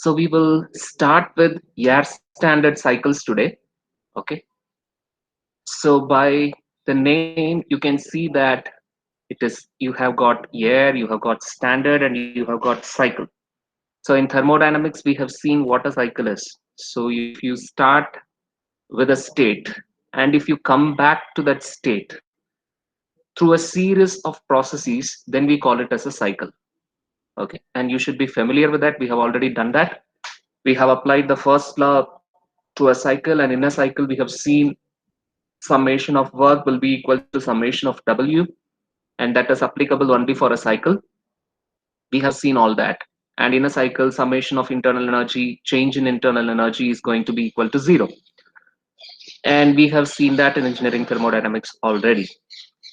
So we will start with air standard cycles today. Okay. So by the name, you can see that it is you have got air, you have got standard, and you have got cycle. So in thermodynamics, we have seen what a cycle is. So if you start with a state, and if you come back to that state through a series of processes, then we call it as a cycle. Okay, and you should be familiar with that. We have already done that. We have applied the first law to a cycle, and in a cycle, we have seen summation of work will be equal to summation of W, and that is applicable only for a cycle. We have seen all that. And in a cycle, summation of internal energy, change in internal energy is going to be equal to zero. And we have seen that in engineering thermodynamics already.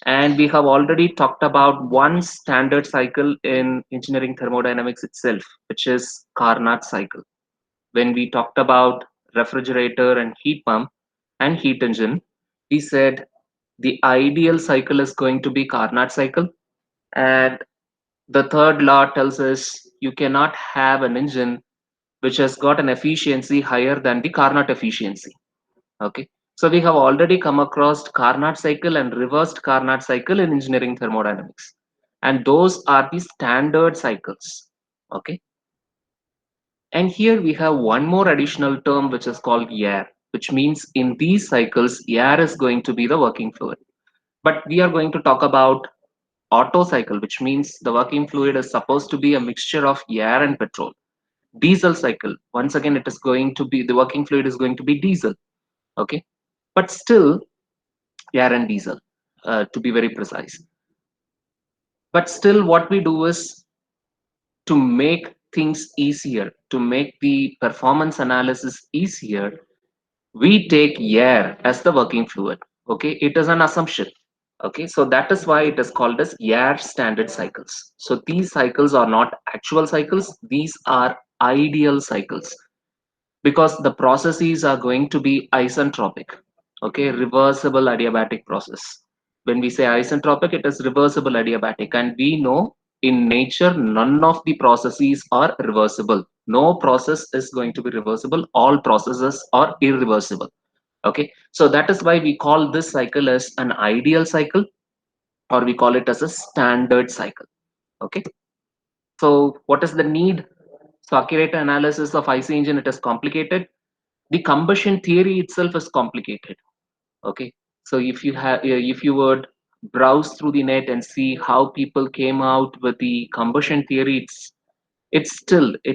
And we have already talked about one standard cycle in engineering thermodynamics itself, which is Carnot cycle. When we talked about refrigerator and heat pump and heat engine, we said the ideal cycle is going to be Carnot cycle. And the third law tells us you cannot have an engine which has got an efficiency higher than the Carnot efficiency. Okay. So we have already come across Carnot cycle and reversed Carnot cycle in engineering thermodynamics. And those are the standard cycles. Okay. And here we have one more additional term which is called air, which means in these cycles, air is going to be the working fluid. But we are going to talk about Otto cycle, which means the working fluid is supposed to be a mixture of air and petrol. Diesel cycle, once again, it is going to be the working fluid is going to be diesel. Okay. But still, air and diesel, to be very precise. But still, what we do is to make things easier, to make the performance analysis easier, we take air as the working fluid. Okay, it is an assumption. Okay, so that is why it is called as air standard cycles. So these cycles are not actual cycles, these are ideal cycles because the processes are going to be isentropic. Okay, reversible adiabatic process. When we say isentropic, it is reversible adiabatic, and we know in nature none of the processes are reversible. No process is going to be reversible, all processes are irreversible. Okay, so that is why we call this cycle as an ideal cycle, or we call it as a standard cycle. Okay, so what is the need? So accurate analysis of IC engine, it is complicated. The combustion theory itself is complicated. Okay, so if you would browse through the net and see how people came out with the combustion theory, it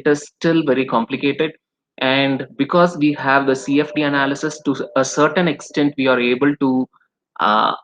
is still very complicated. And because we have the CFD analysis, to a certain extent we are able to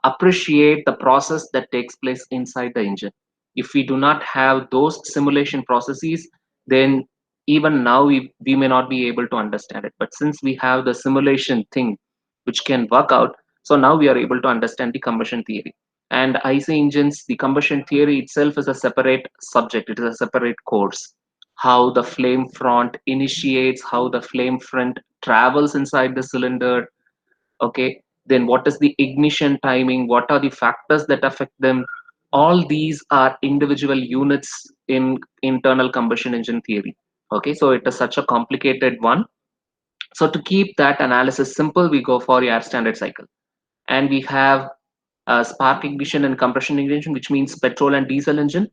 appreciate the process that takes place inside the engine. If we do not have those simulation processes, then even now we may not be able to understand it. But since we have the simulation thing which can work out, so now we are able to understand the combustion theory. And IC engines, the combustion theory itself is a separate subject, it is a separate course. How the flame front initiates, how the flame front travels inside the cylinder. Okay, then what is the ignition timing, what are the factors that affect them? All these are individual units in internal combustion engine theory. Okay, so it is such a complicated one. So to keep that analysis simple, we go for air standard cycle. And we have spark ignition and compression ignition, which means petrol and diesel engine.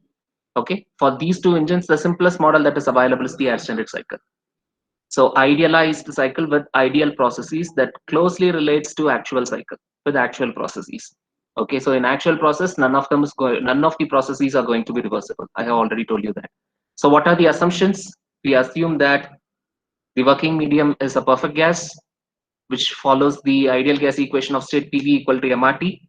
Okay, for these two engines, the simplest model that is available is the air standard cycle. So idealized cycle with ideal processes that closely relates to actual cycle with actual processes. Okay, so in actual process, none of the processes are going to be reversible. I have already told you that. So what are the assumptions? We assume that the working medium is a perfect gas, which follows the ideal gas equation of state PV equal to MRT.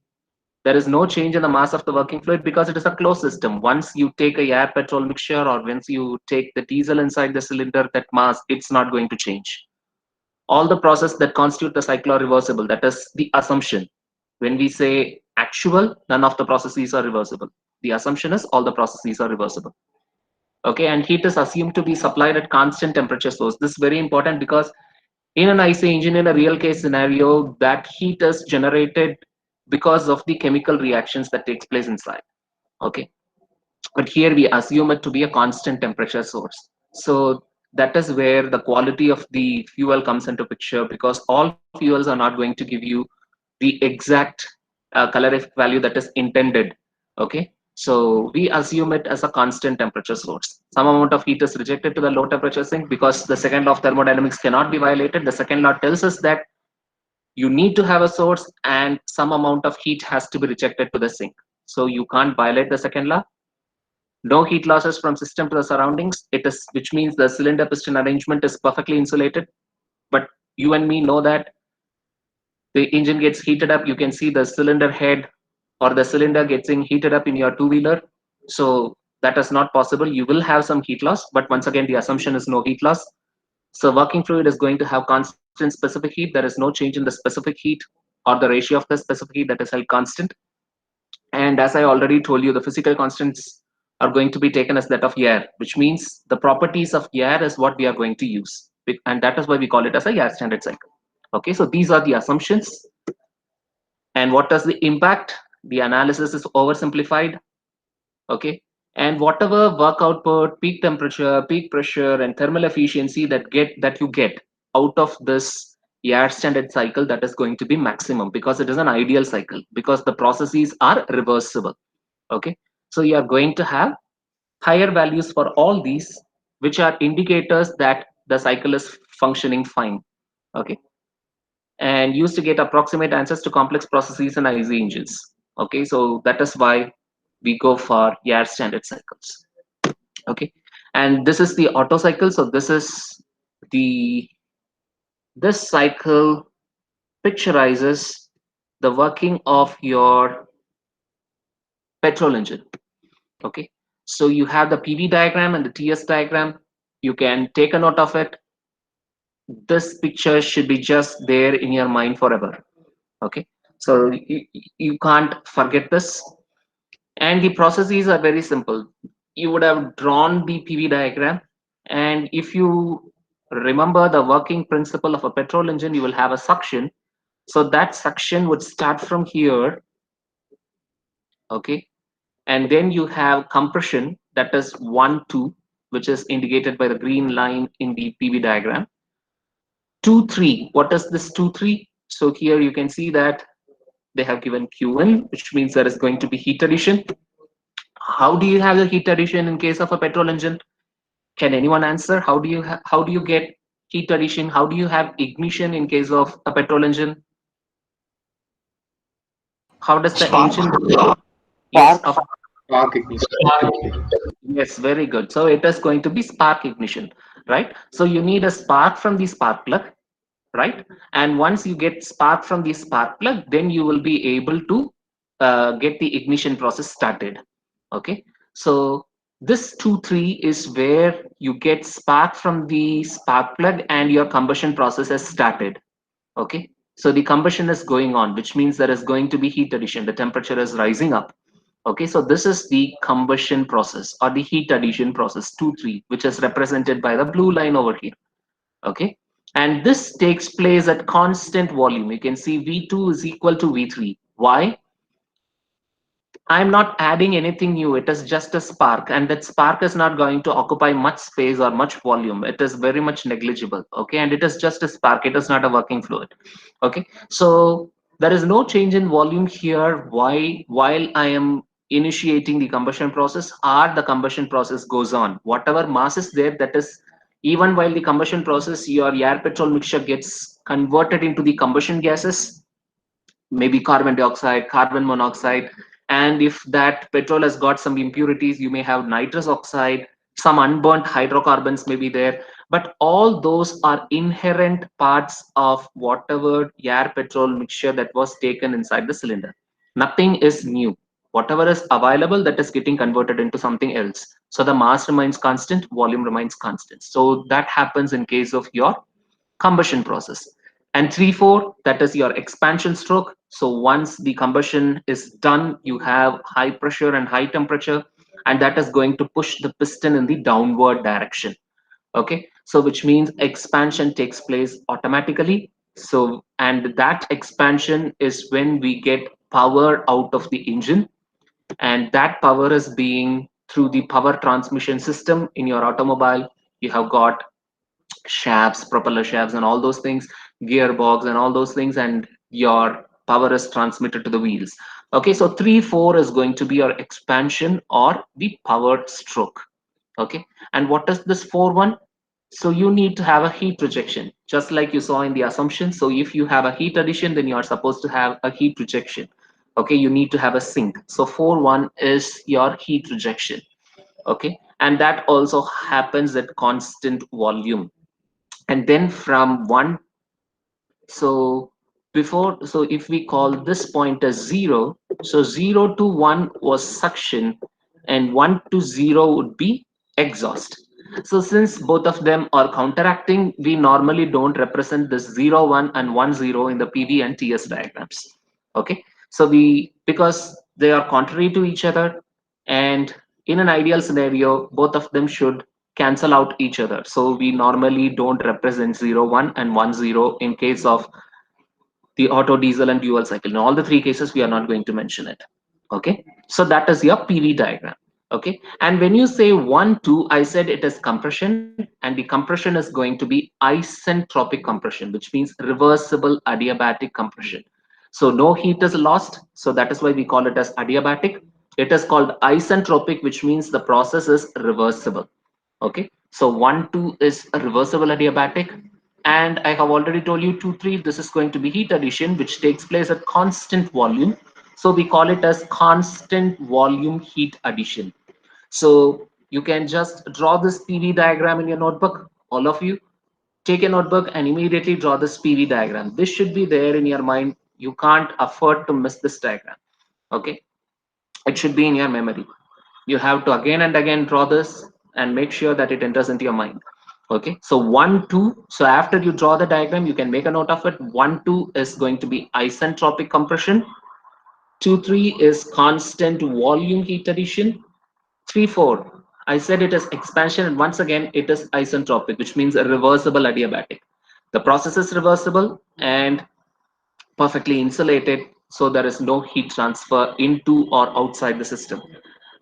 There is no change in the mass of the working fluid because it is a closed system. Once you take a air petrol mixture or once you take the diesel inside the cylinder, that mass, it's not going to change. All the process that constitute the cycle are reversible. That is the assumption. When we say actual, none of the processes are reversible. The assumption is all the processes are reversible. Okay, and heat is assumed to be supplied at constant temperature source. This is very important because in an IC engine, in a real case scenario, that heat is generated because of the chemical reactions that takes place inside. Okay, but here we assume it to be a constant temperature source. So that is where the quality of the fuel comes into picture, because all fuels are not going to give you the exact calorific value that is intended. Okay, so we assume it as a constant temperature source. Some amount of heat is rejected to the low temperature sink because the second law of thermodynamics cannot be violated. The second law tells us that you need to have a source and some amount of heat has to be rejected to the sink. So you can't violate the second law. No heat losses from system to the surroundings. It is, which means the cylinder piston arrangement is perfectly insulated. But you and me know that the engine gets heated up. You can see the cylinder head or the cylinder getting heated up in your two-wheeler. So that is not possible. You will have some heat loss, but once again, the assumption is no heat loss. So working fluid is going to have constant specific heat. There is no change in the specific heat or the ratio of the specific heat, that is held constant. And as I already told you, the physical constants are going to be taken as that of air, which means the properties of air is what we are going to use. And that is why we call it as a air standard cycle. Okay, so these are the assumptions. And what does the impact? The analysis is oversimplified. Okay, and whatever work output, peak temperature, peak pressure, and thermal efficiency that you get out of this air standard cycle, that is going to be maximum, because it is an ideal cycle, because the processes are reversible. Okay, so you are going to have higher values for all these, which are indicators that the cycle is functioning fine. Okay, and used to get approximate answers to complex processes and IC engines. Okay, so that is why we go for air standard cycles. Okay, and this is the Otto cycle. So the this cycle picturizes the working of your petrol engine. Okay, so you have the PV diagram and the TS diagram. You can take a note of it. This picture should be just there in your mind forever. Okay, so you can't forget this. And the processes are very simple. You would have drawn the PV diagram, and if you remember the working principle of a petrol engine, you will have a suction. So that suction would start from here. Okay, and then you have compression, that is 1 2, which is indicated by the green line in the PV diagram. 2 3, what is this 2 3? So here you can see that they have given Q1, which means there is going to be heat addition. How do you have the heat addition in case of a petrol engine? Can anyone answer? How do you get heat addition? How do you have ignition in case of a petrol engine? How does the Spark, engine? Yes, spark, of Spark ignition. yes, very good. So it is going to be spark ignition, right? So you need a spark from the spark plug, right? And once you get spark from the spark plug, then you will be able to get the ignition process started. Okay, so this 2 3 is where you get spark from the spark plug and your combustion process has started. Okay, so the combustion is going on, which means there is going to be heat addition. The temperature is rising up. Okay, so this is the combustion process or the heat addition process 2 3, which is represented by the blue line over here. Okay, and this takes place at constant volume. You can see V2 is equal to V3. Why? I'm not adding anything new. It is just a spark, and that spark is not going to occupy much space or much volume. It is very much negligible. Okay, and it is just a spark. It is not a working fluid. Okay, so there is no change in volume here. Why? While I am initiating the combustion process, or the combustion process goes on. Whatever mass is there, that is, even while the combustion process, your air petrol mixture gets converted into the combustion gases, maybe carbon dioxide, carbon monoxide, and if that petrol has got some impurities, you may have nitrous oxide, some unburnt hydrocarbons may be there, but all those are inherent parts of whatever air petrol mixture that was taken inside the cylinder. Nothing is new. Whatever is available, that is getting converted into something else. So the mass remains constant, volume remains constant. So that happens in case of your combustion process. And 3 4, that is your expansion stroke. So once the combustion is done, you have high pressure and high temperature, and that is going to push the piston in the downward direction. Okay, so which means expansion takes place automatically. So, and that expansion is when we get power out of the engine, and that power is being through the power transmission system in your automobile. You have got shafts, propeller shafts, and all those things, gearbox, and all those things, and your power is transmitted to the wheels. Okay, so 3 4 is going to be your expansion or the powered stroke. Okay, and what is this 4 1? So you need to have a heat rejection, just like you saw in the assumption. So if you have a heat addition, then you are supposed to have a heat rejection. Okay, you need to have a sink. So 4 1 is your heat rejection. Okay, and that also happens at constant volume. And then from 1, so so if we call this point as 0, so 0 to 1 was suction, and 1 to 0 would be exhaust. So since both of them are counteracting, we normally don't represent this 0 1 and 1 0 in the PV and TS diagrams. Okay, so we, because they are contrary to each other, and in an ideal scenario both of them should cancel out each other, so we normally don't represent 0 1 and 1 0 in case of the auto, diesel, and dual cycle. In all the three cases we are not going to mention it. Okay, so that is your PV diagram. Okay, and when you say 1 2, I said it is compression, and the compression is going to be isentropic compression, which means reversible adiabatic compression. So no heat is lost, so that is why we call it as adiabatic. It is called isentropic, which means the process is reversible. Okay, so 1 2 is a reversible adiabatic, and I have already told you 2 3, this is going to be heat addition, which takes place at constant volume. So we call it as constant volume heat addition. So you can just draw this PV diagram in your notebook. All of you, take a notebook and immediately draw this PV diagram. This should be there in your mind. You can't afford to miss this diagram. Okay, it should be in your memory. You have to again and again draw this and make sure that it enters into your mind. Okay, so 1 2, so after you draw the diagram you can make a note of it. 1 2 is going to be isentropic compression, 2 3 is constant volume heat addition, 3 4, I said it is expansion, and once again it is isentropic, which means a reversible adiabatic. The process is reversible and perfectly insulated, so there is no heat transfer into or outside the system.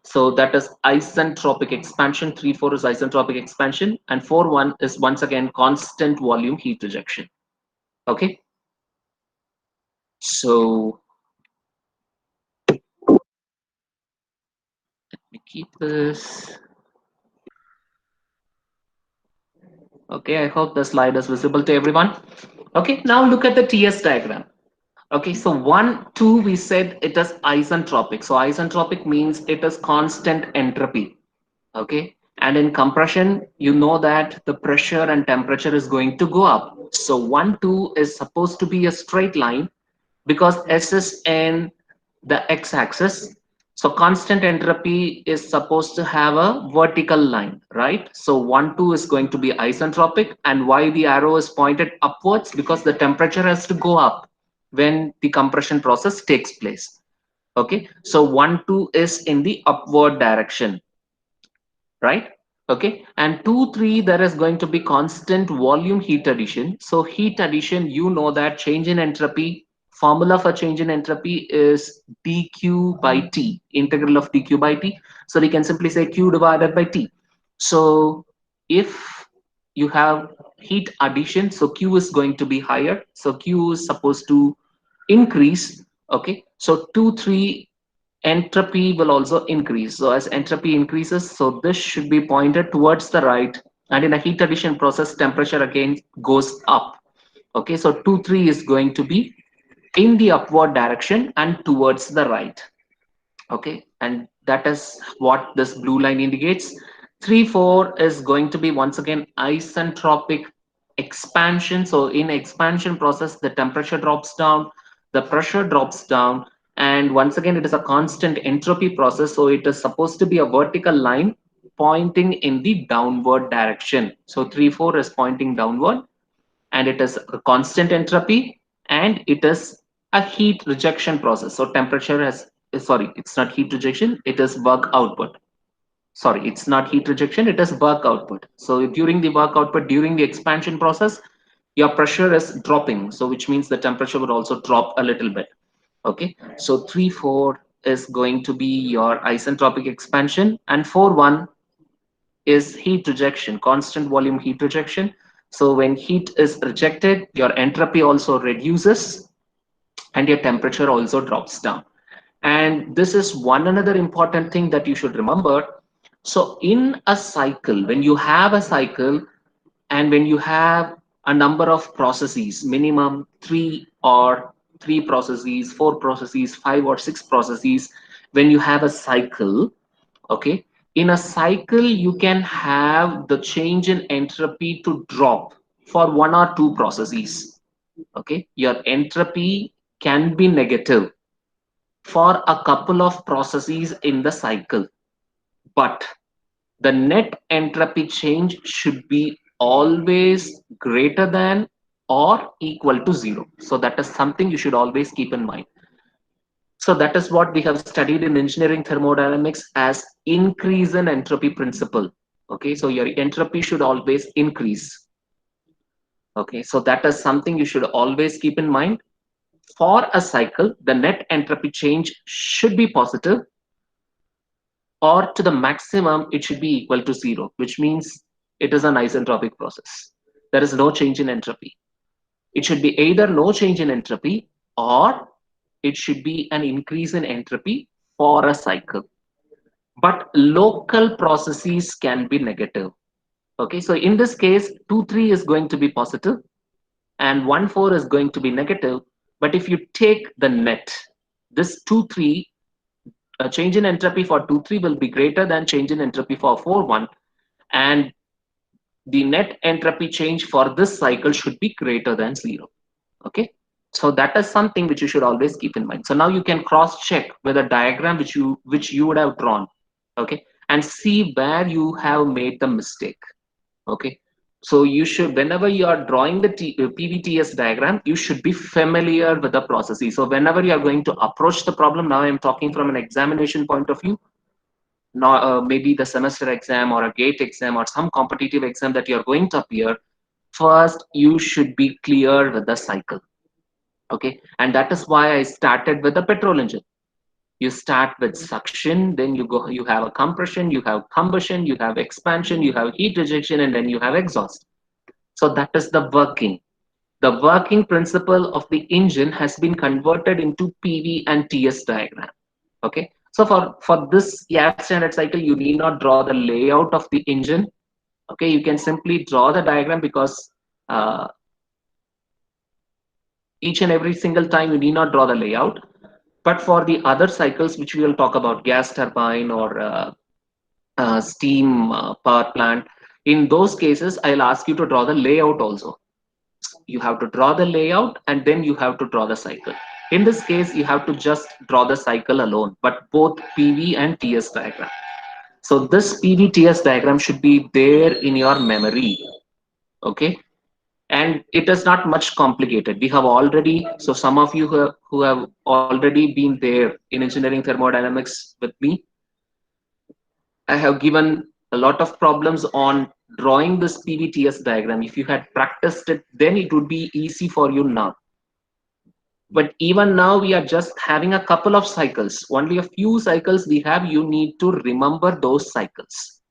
So that is isentropic expansion. 3 4 is isentropic expansion, and 4 1 is once again constant volume heat rejection. Okay, so let me keep this. Okay, I hope the slide is visible to everyone. Okay, now look at the TS diagram. Okay, so 1 2, we said it is isentropic. So isentropic means it is constant entropy. Okay, and in compression you know that the pressure and temperature is going to go up. So 1 2 is supposed to be a straight line because S is in the x-axis. So constant entropy is supposed to have a vertical line, right? So 1 2 is going to be isentropic, and why the arrow is pointed upwards? Because the temperature has to go up when the compression process takes place. Okay, so 1 2 is in the upward direction, right? Okay, and 2 3, there is going to be constant volume heat addition. So heat addition, you know that change in entropy, formula for change in entropy is dq by t, integral of dq by t. So we can simply say q divided by t. So if you have heat addition, so q is going to be higher, so q is supposed to increase. Okay, so 2 3, entropy will also increase. So as entropy increases, so this should be pointed towards the right, and in a heat addition process temperature again goes up. Okay, so 2 3 is going to be in the upward direction and towards the right. Okay, and that is what this blue line indicates. 3 4 is going to be once again isentropic expansion. So in expansion process the temperature drops down, the pressure drops down, and once again it is a constant entropy process, so it is supposed to be a vertical line pointing in the downward direction. So 3 4 is pointing downward, and it is a constant entropy, and it is a heat rejection process. So temperature has, sorry, it's not heat rejection, it is work output. Sorry, it's not heat rejection, it is work output. So during the work output, during the expansion process, your pressure is dropping, so which means the temperature would also drop a little bit. Okay, so 3 4 is going to be your isentropic expansion, and 4 1 is heat rejection, constant volume heat rejection. So when heat is rejected, your entropy also reduces and your temperature also drops down. And this is one another important thing that you should remember. So in a cycle, when you have a cycle and when you have a number of processes, minimum three processes, four processes, five or six processes, when you have a cycle, okay, in a cycle you can have the change in entropy to drop for one or two processes. Okay, your entropy can be negative for a couple of processes in the cycle, but the net entropy change should be always greater than or equal to zero. So that is something you should always keep in mind. So that is what we have studied in engineering thermodynamics as increase in entropy principle. Okay, so your entropy should always increase. Okay, so that is something you should always keep in mind. For a cycle, the net entropy change should be positive, or to the maximum it should be equal to zero, which means it is an isentropic process. There is no change in entropy. It should be either no change in entropy or it should be an increase in entropy for a cycle. But local processes can be negative. Okay, so in this case 2 3 is going to be positive and 1 4 is going to be negative. But if you take the net, this 2 3, a change in entropy for 2 3 will be greater than change in entropy for 4 1, and the net entropy change for this cycle should be greater than zero. Okay, so that is something which you should always keep in mind. So now you can cross check with a diagram which you would have drawn, okay, and see where you have made the mistake. Okay, so you should, whenever you are drawing the PVTS diagram, you should be familiar with the processes. So whenever you are going to approach the problem, now I'm talking from an examination point of view, not maybe the semester exam or a gate exam or some competitive exam that you're going to appear, first you should be clear with the cycle. Okay, and that is why I started with the petrol engine. You start with suction, then you have a compression, you have combustion, you have expansion, you have heat rejection, and then you have exhaust. So that is the working principle of the engine has been converted into PV and TS diagram. Okay, so for this air standard cycle you need not draw the layout of the engine. Okay, you can simply draw the diagram because each and every single time you need not draw the layout. But for the other cycles which we will talk about, gas turbine or steam power plant, in those cases I'll ask you to draw the layout also. You have to draw the layout and then you have to draw the cycle. In this case you have to just draw the cycle alone, but both PV and TS diagram. So this PV TS diagram should be there in your memory. Okay, and it is not much complicated. We have already, so some of you who have already been there in engineering thermodynamics with me, I have given a lot of problems on drawing this PVTS diagram. If you had practiced it, then it would be easy for you now. But even now, we are just having a couple of cycles. Only a few cycles we have. You need to remember those cycles.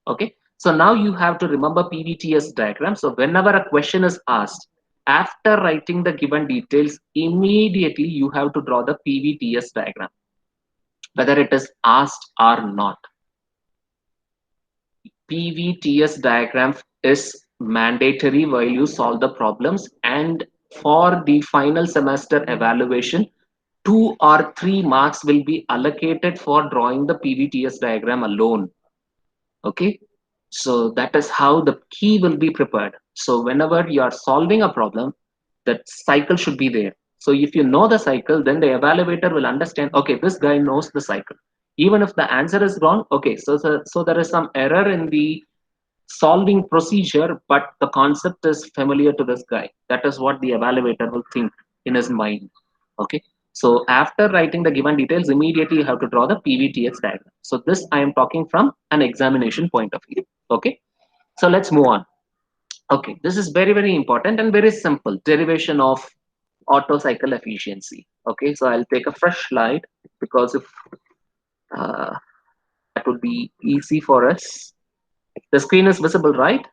Okay. So now you have to remember PVTS diagram. So whenever a question is asked, after writing the given details, immediately you have to draw the PVTS diagram, whether it is asked or not. PVTS diagram is mandatory while you solve the problems, and for the final semester evaluation 2 or 3 marks will be allocated for drawing the PVTS diagram alone. Okay, so that is how the key will be prepared. So whenever you are solving a problem, that cycle should be there. So if you know the cycle, then the evaluator will understand, okay, this guy knows the cycle. Even if the answer is wrong, okay, so there is some error in the solving procedure, but the concept is familiar to this guy. That is what the evaluator will think in his mind. Okay, so after writing the given details, immediately you have to draw the PVTX diagram. So this I am talking from an examination point of view. Okay, so let's move on. Okay, this is very, very important and very simple derivation of Otto cycle efficiency. Okay, so I'll take a fresh slide because if uh, that would be easy for us. The screen is visible, right?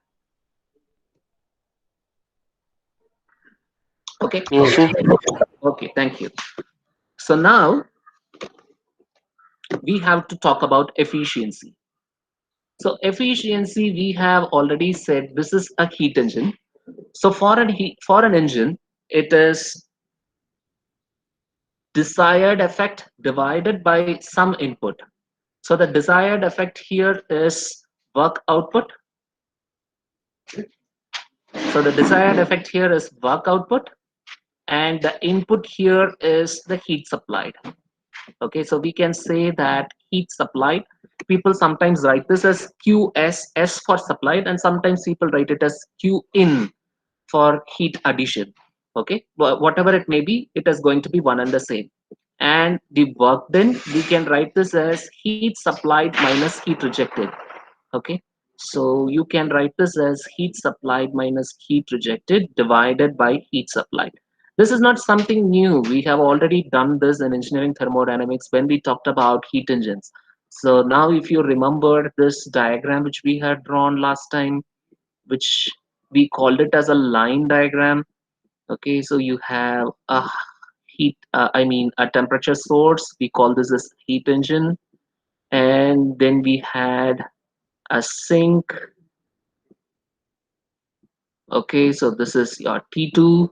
Okay. Yes, sir. Okay, thank you. So now we have to talk about efficiency. So efficiency, we have already said this is a heat engine. So for an engine, it is desired effect divided by some input. So the desired effect here is work output. So the desired effect here is work output, and the input here is the heat supplied. Okay, so we can say that heat supplied. People sometimes write this as QSS for supplied, and sometimes people write it as Q in for heat addition. Okay, whatever it may be, it is going to be one and the same. And the work done, we can write this as heat supplied minus heat rejected. Okay, so you can write this as heat supplied minus heat rejected divided by heat supplied. This is not something new. We have already done this in engineering thermodynamics when we talked about heat engines. So now if you remember this diagram which we had drawn last time, which we called it as a line diagram. Okay, so you have a a temperature source. We call this as heat engine, and then we had a sink. Okay, so this is your T2,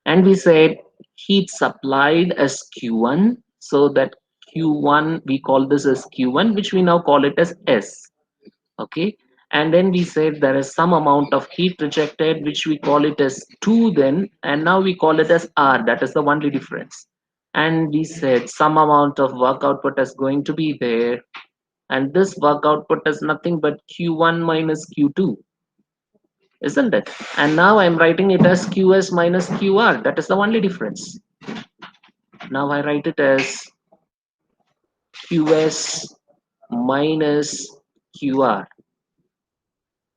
and we said heat supplied as Q1. So that Q1, we call this as Q1, which we now call it as S. Okay, and then we said there is some amount of heat rejected, which we call it as 2 then, and now we call it as R. That is the only difference. And we said some amount of work output is going to be there, and this work output is nothing but Q1 minus Q2, isn't it? And now I'm writing it as QS minus QR. That is the only difference. Now I write it as QS minus QR.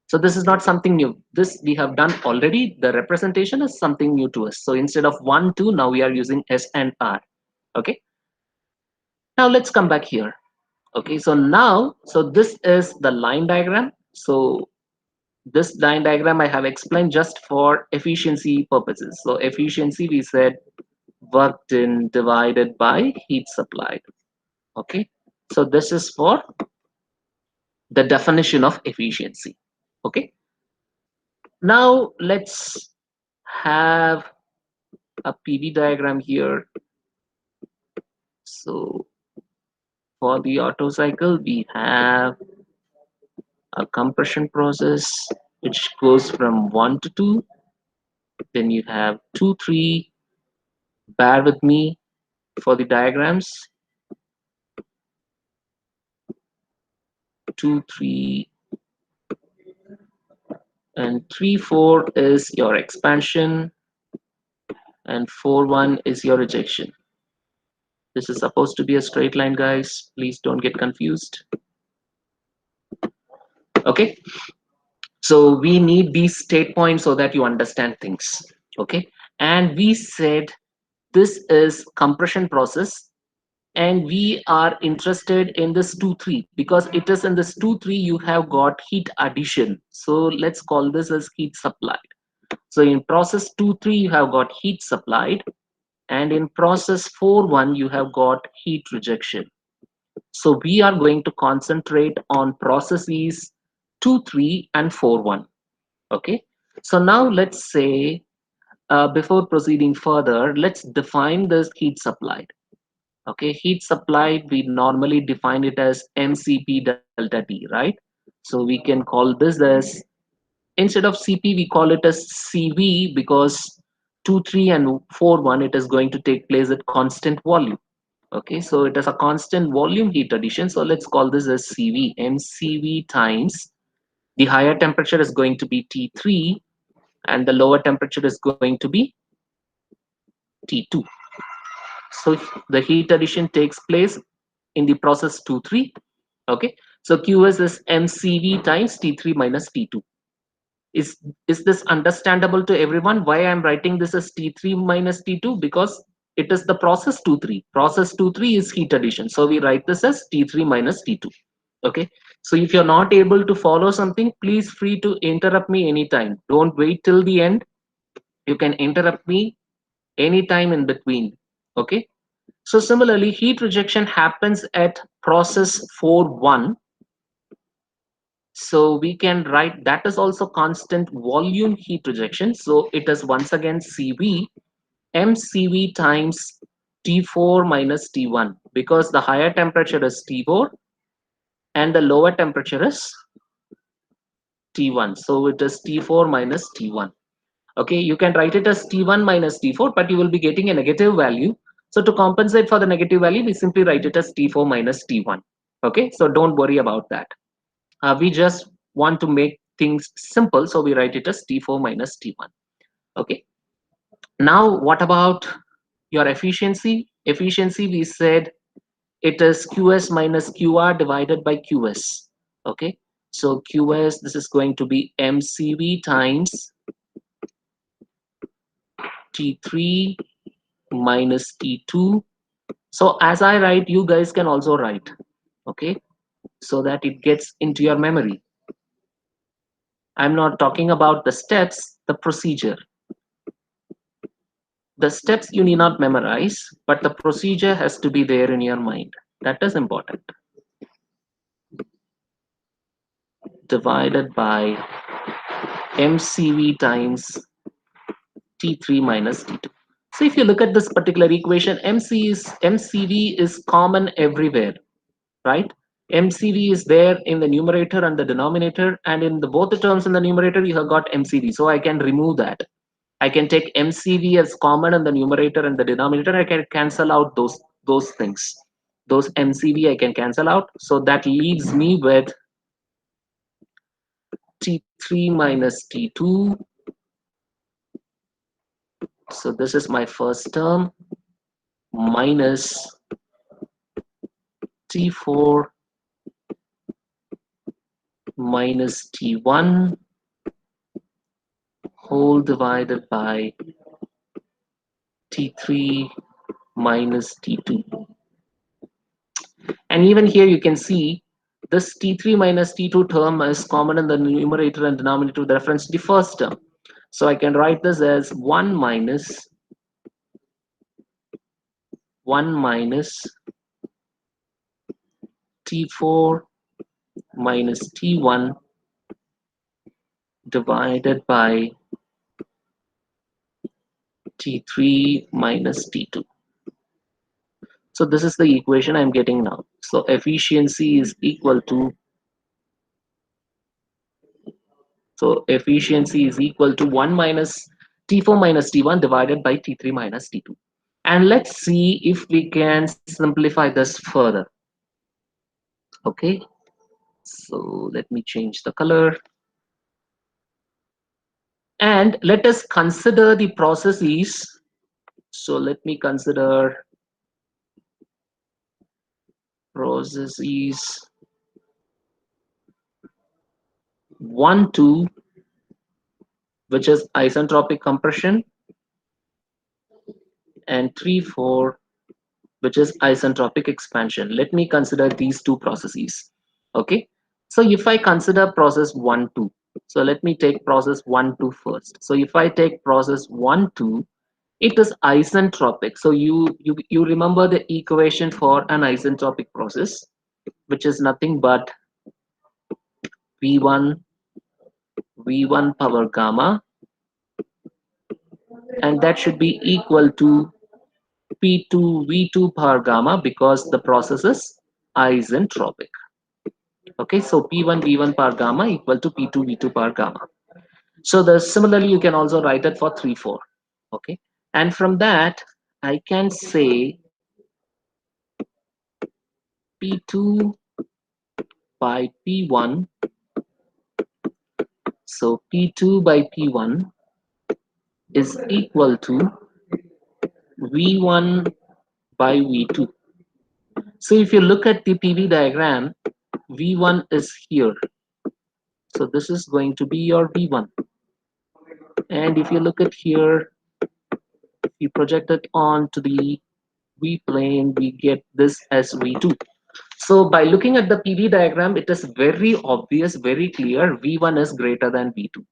So this is not something new. This we have done already. The representation is something new to us. So instead of 1, 2, now we are using S and R. Okay. Now let's come back here. Okay. So this is the line diagram. So this line diagram I have explained just for efficiency purposes. So efficiency, we said work done divided by heat supplied. Okay. So this is for the definition of efficiency. Okay. Now let's have a PV diagram here. So for the Otto cycle, we have a compression process which goes from 1 to 2. Then you have 2, 3. Bear with me for the diagrams. 2, 3, and 3, 4 is your expansion, and 4, 1 is your rejection. This is supposed to be a straight line, guys. Please don't get confused. Okay. So we need these state points so that you understand things. Okay. And we said this is compression process, and we are interested in this 2 3 because it is in this 2 3 you have got heat addition. So let's call this as heat supplied. So in process 2 3 you have got heat supplied, and in process 4 1 you have got heat rejection. So we are going to concentrate on processes 2 3 and 4 1. Okay, so now let's say, before proceeding further, let's define this heat supplied. Okay, heat supplied, we normally define it as mcp delta t, right? So we can call this as, instead of cp we call it as cv, because 2 3 and 4 1 it is going to take place at constant volume. Okay, so it is a constant volume heat addition, so let's call this as cv. Mcv times the higher temperature is going to be T3, and the lower temperature is going to be T2. So the heat addition takes place in the process 2 3. Okay, so QS is MCV times T3 minus T2. Is this understandable to everyone why I'm writing this as T3 minus T2? Because it is the process 2 3. Process 2 3 is heat addition, so we write this as T3 minus T2. Okay, so if you're not able to follow something, please free to interrupt me anytime. Don't wait till the end. You can interrupt me anytime in between. Okay. So similarly, heat rejection happens at process 4.1. So we can write that is also constant volume heat rejection. So it is once again CV, MCV times T4 minus T1, because the higher temperature is T4 and the lower temperature is T1. So it is T4 minus T1. Okay, you can write it as T1 minus T4, but you will be getting a negative value. So to compensate for the negative value, we simply write it as T4 minus T1. Okay, so don't worry about that. We just want to make things simple, so we write it as T4 minus T1. Okay, now what about your efficiency? Efficiency, we said it is QS minus QR divided by QS. Okay, so QS, this is going to be MCV times T3 minus T2. So as I write, you guys can also write, okay, so that it gets into your memory. I'm not talking about the steps, the procedure. The steps you need not memorize, but the procedure has to be there in your mind. That is important. Divided by MCV times T3 minus T2. So if you look at this particular equation, MCV is common everywhere, right? MCV is there in the numerator and the denominator, and in the both the terms in the numerator you have got MCV. So I can remove that. I can take MCV as common in the numerator and the denominator. I can cancel out those things. Those MCV I can cancel out. So that leaves me with T3 minus T2. So this is my first term minus T4 minus T1 whole divided by T3 minus T2. And even here you can see this T3 minus T2 term is common in the numerator and denominator with reference to the first term. So I can write this as 1 minus T4 minus T1 divided by T3 minus T2. So this is the equation I'm getting now. So efficiency is equal to efficiency is equal to 1 minus T4 minus T1 divided by T3 minus T2. And let's see if we can simplify this further. Okay, so let me change the color. And let us consider the processes. So let me consider processes 1, 2, which is isentropic compression, and 3, 4, which is isentropic expansion. Let me consider these two processes. Okay, so if I consider process 1, 2, so let me take process 1, 2 first. So if I take process 1, 2, it is isentropic. So you remember the equation for an isentropic process, which is nothing but V1 power gamma, and that should be equal to P2 V2 power gamma, because the process is isentropic. Okay, so P1 V1 power gamma equal to P2 V2 power gamma. So similarly you can also write it for 3, 4. Okay, and from that I can say P2 by P1. So P2 by P1 is equal to V1 by V2. So if you look at the PV diagram, V1 is here. So this is going to be your V1. And if you look at here, if you project it onto the V plane, we get this as V2. So by looking at the PV diagram, it is very obvious, very clear, V1 is greater than V2.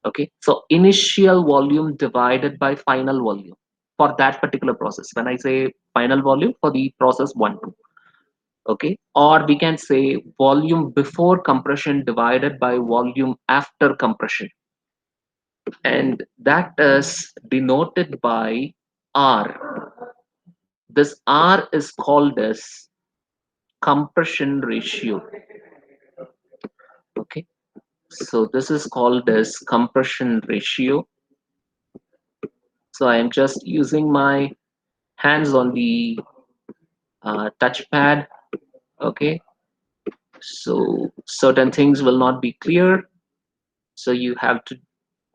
Okay, so initial volume divided by final volume for that particular process. When I say final volume for the process 1, 2. Okay, or we can say volume before compression divided by volume after compression, and that is denoted by R. This R is called as compression ratio. Okay, so this is called as compression ratio. So I am just using my hands on the touchpad. Okay, so certain things will not be clear, so you have to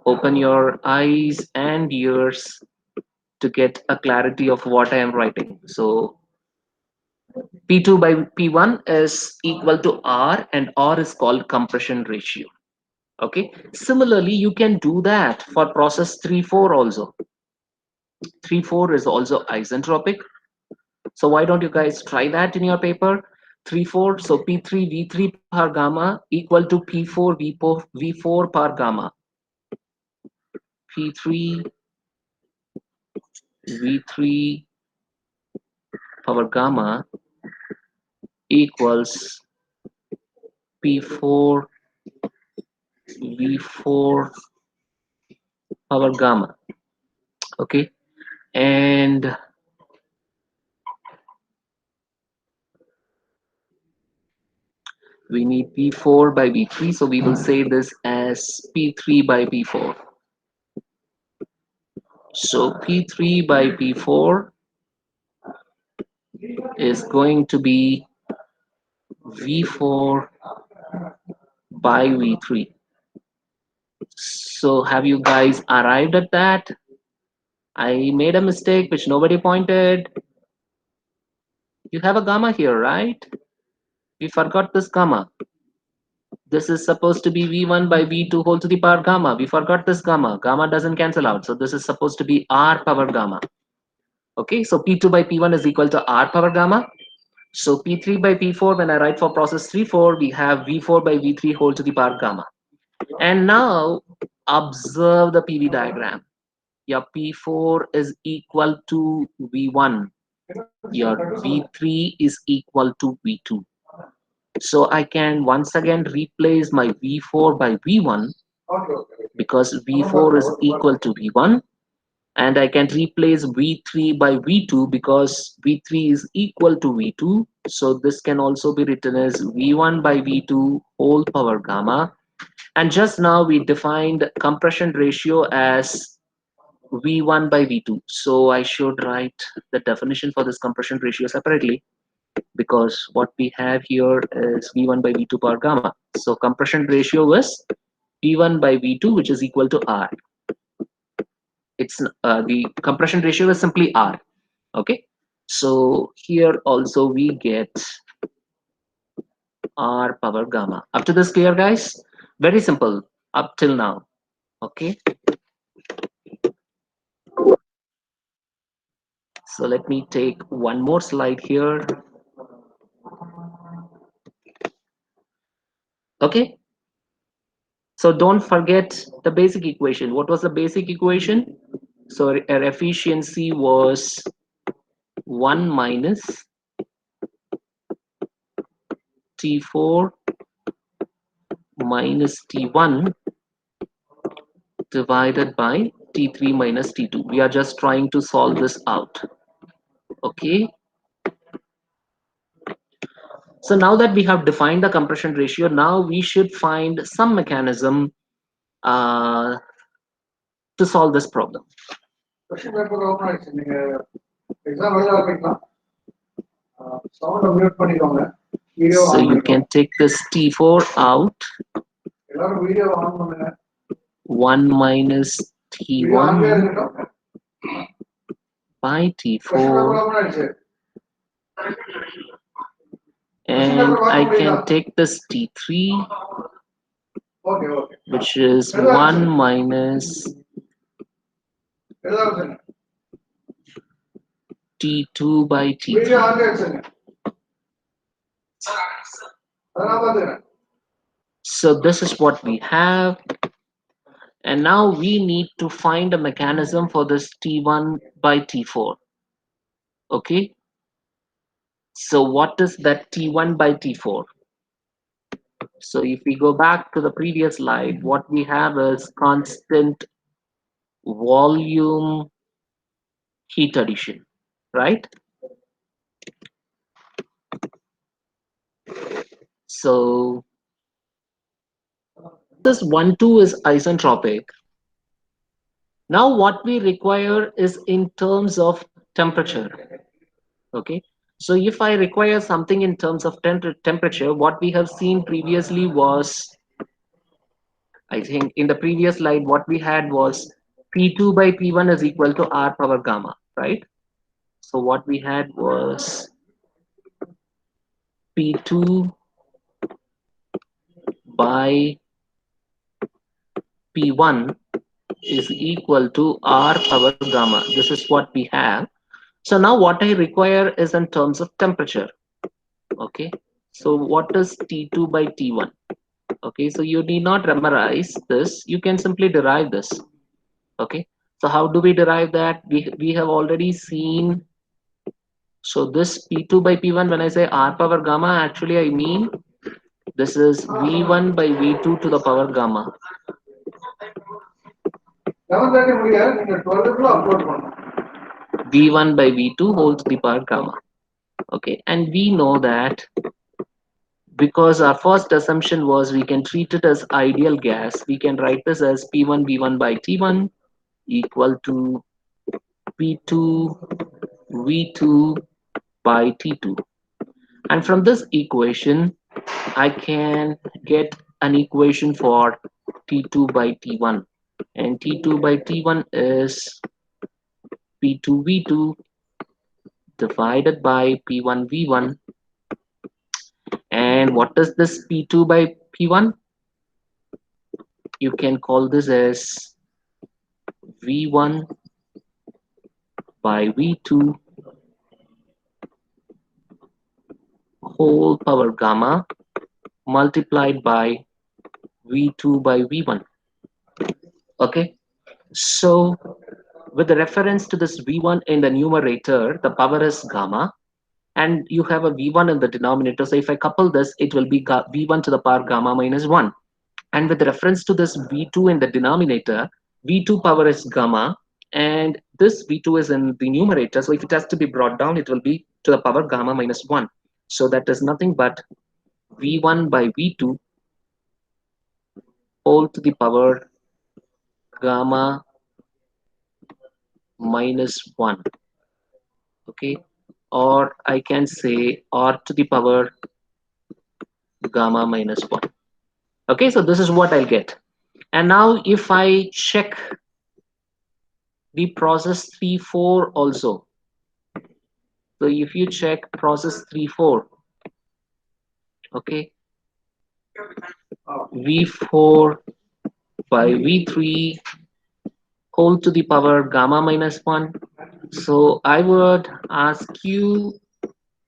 open your eyes and ears to get a clarity of what I am writing. So P2 by P1 is equal to R, and R is called compression ratio. Okay, similarly you can do that for process 3-4 also. 3-4 is also isentropic. So why don't you guys try that in your paper? 3-4, so P3 V3 per gamma equal to P4 V4 per gamma. P3 V3 power gamma equals P4 V4 power gamma. Okay, and we need P4 by V3, so we will say this as P3 by P4. So P3 by P4 is going to be V4 by V3. So have you guys arrived at that? I made a mistake which nobody pointed. You have a gamma here, right? We forgot this gamma. This is supposed to be V1 by V2 whole to the power gamma. We forgot this gamma. Gamma doesn't cancel out. So this is supposed to be R power gamma. Okay, so P2 by P1 is equal to R power gamma. So P3 by P4, when I write for process 3-4, we have V4 by V3 whole to the power gamma. And now observe the PV diagram. Your P4 is equal to V1. Your V3 is equal to V2. So I can once again replace my V4 by V1 because V4 is equal to V1, and I can replace V3 by V2 because V3 is equal to V2. So this can also be written as V1 by V2 whole power gamma. And just now we defined compression ratio as V1 by V2. So I should write the definition for this compression ratio separately, because what we have here is V1 by V2 power gamma. So compression ratio is V1 by V2, which is equal to R. It's the compression ratio is simply R. Okay, so here also we get R power gamma. Up to this clear, guys? Very simple up till now. Okay, so let me take one more slide here. Okay, so don't forget the basic equation. What was the basic equation? So our efficiency was 1 minus T4 minus T1 divided by T3 minus T2. We are just trying to solve this out. Okay, so now that we have defined the compression ratio, now we should find some mechanism to solve this problem. Question paper open ஆயிடுச்சு. நீங்க exam எழுத ஆரம்பிக்கலாம். Sound mute பண்ணிக்கோங்க. Video So on you can take this T4 out. எல்லாரும் video on பண்ணுங்க. 1 minus Video on T1 இருக்கட்டும். by Question T4, paper open ஆயிடுச்சு. and I can take this T3, Okay, okay. which is 1 minus எழுத ஆரம்பிச்சுங்க. T2 by Video T3. on ஆயிடுச்சுங்க. அதெல்லாம் பாத்துக்கிறேன். So this is what we have, And now we need to find a mechanism for this T1 by T4. Okay, so what is that T1 by T4? So if we go back to the previous slide, what we have is constant volume heat addition, right? So this 1, 2 is isentropic. Now what we require is in terms of temperature. Okay, so if I require something in terms of temperature, what we have seen previously was, I think in the previous slide, what we had was P2 by P1 is equal to R power gamma, right? So what we had was P2 by P1 is equal to R power gamma. This is what we have. So now what I require is in terms of temperature. Okay, so what is T2 by T1? Okay, so you need not memorize this, you can simply derive this. Okay, so how do we derive that? We have already seen. So this P2 by P1, when I say R power gamma, actually I mean this is V1 by V2 to the power gamma. 11:30 முடியாது நீங்க 12 குள்ள upload பண்ணணும். V1 by V2 whole to the power gamma. Okay, and we know that because our first assumption was we can treat it as ideal gas, we can write this as P1 V1 by T1 equal to P2 V2 by T2. And from this equation, I can get an equation for T2 by T1. And T2 by T1 is P2 V2 divided by P1 V1. And what is this P2 by P1? You can call this as V1 by V2 whole power gamma multiplied by V2 by V1. Okay, so with the reference to this V1 in the numerator, the power is gamma, and you have a V1 in the denominator. So if I couple this, it will be V1 to the power gamma minus 1. And with reference to this V2 in the denominator, V2 power is gamma, and this V2 is in the numerator. So if it has to be brought down, it will be to the power gamma minus 1. So that is nothing but V1 by V2 whole to the power gamma minus 1. Okay, or I can say R to the power gamma minus 1. Okay, so this is what I'll get. And now if I check the process 3-4 also, so if you check process 3-4, okay, V4 by V3 whole to the power gamma minus 1. So I would ask you